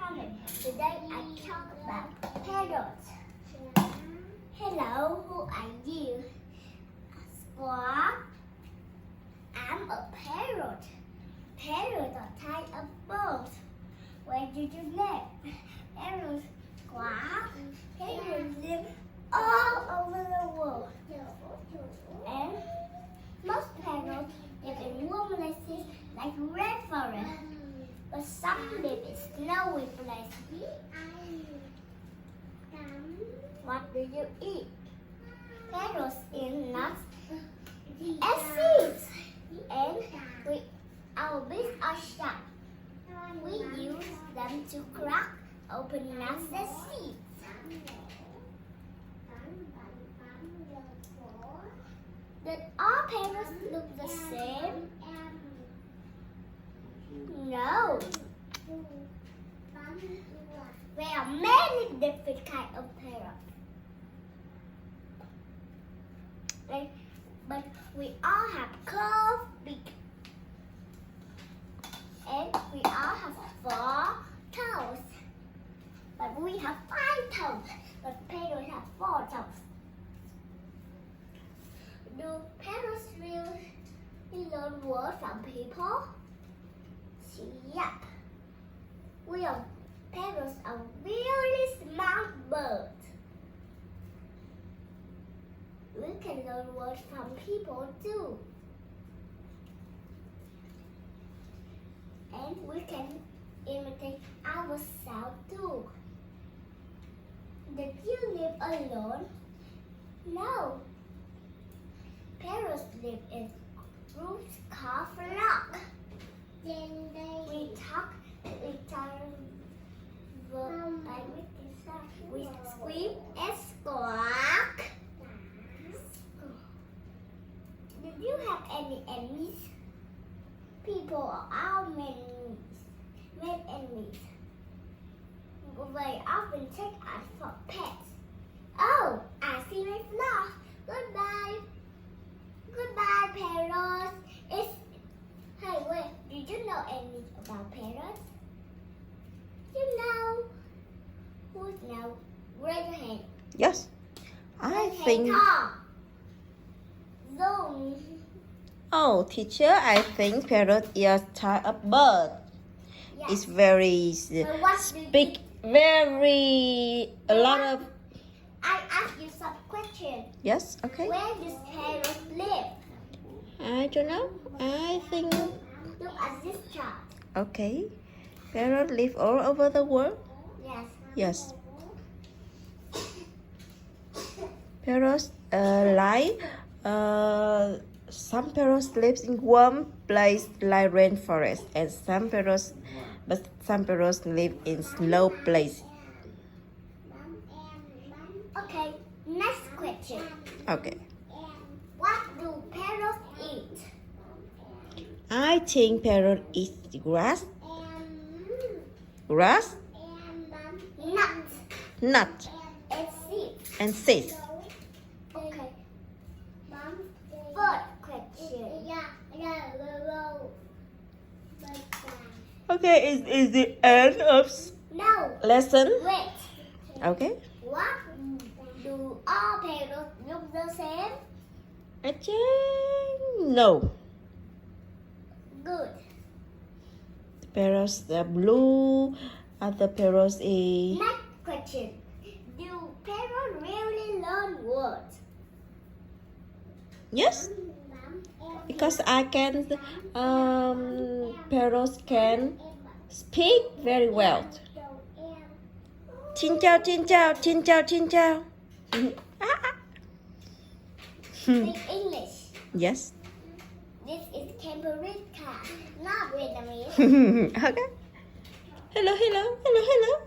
comment. Today I talk about parrots. Hello, who are you? Squawk. I'm a parrot. Parrots are type of birds. Where do you live? Parrots squawk. Parrots live all over the world. And most parrots live in warm places like rainforest. But some live in snowy places. What do you eat? Parrots eat nuts and seeds. And our beaks are sharp. We use them to crack open nuts and seeds. Did all parrots look the same? No. There are many different kinds of parrots. But we all have curved beaks. And we all have 4 toes. But we have 5 toes. But parrots have 4 toes. Do parrots really learn words from people? Yep. Parrots are really smart birds. We can learn words from people too. And we can imitate ourselves too. Did you live alone? No. Parrots live in groups called flock. We talk to each other. We scream and squawk. Did you have any enemies? People are our main enemies. They often take us for pets. Oh, I see my flock. Goodbye. Goodbye, parrots. Hey, wait. Did you know anything about parrots? You know? Who's now? Raise your hand. Yes. I think. Zoom. Oh, teacher, I think parrot is a type of bird. Yes. It's very But what do you speak very a lot of. I ask you some questions. Yes. Okay. Where does parrot live? I don't know. I think. Look at this chart. Okay. Parrot live all over the world. Yes. Yes. Parrots some parrots live in warm place like rainforest, and some parrots live in snow place. Okay. Next question. Okay. What do parrots eat? I think parrot eat grass, Nuts nut, and seeds. and seeds. Okay. Third question. Okay, is the end of No. lesson? Wait. Okay. What do all parrots look the same? I think no. Good. The parrots are blue. Other parrots is Next question. Do parrots really learn words? yes, because I can. Parrots can speak very well. Xin chào, xin chào, xin chào, xin chào. Speak English. Yes. This is Cambridge car, not Vietnamese. Okay. Hello, hello, hello, hello.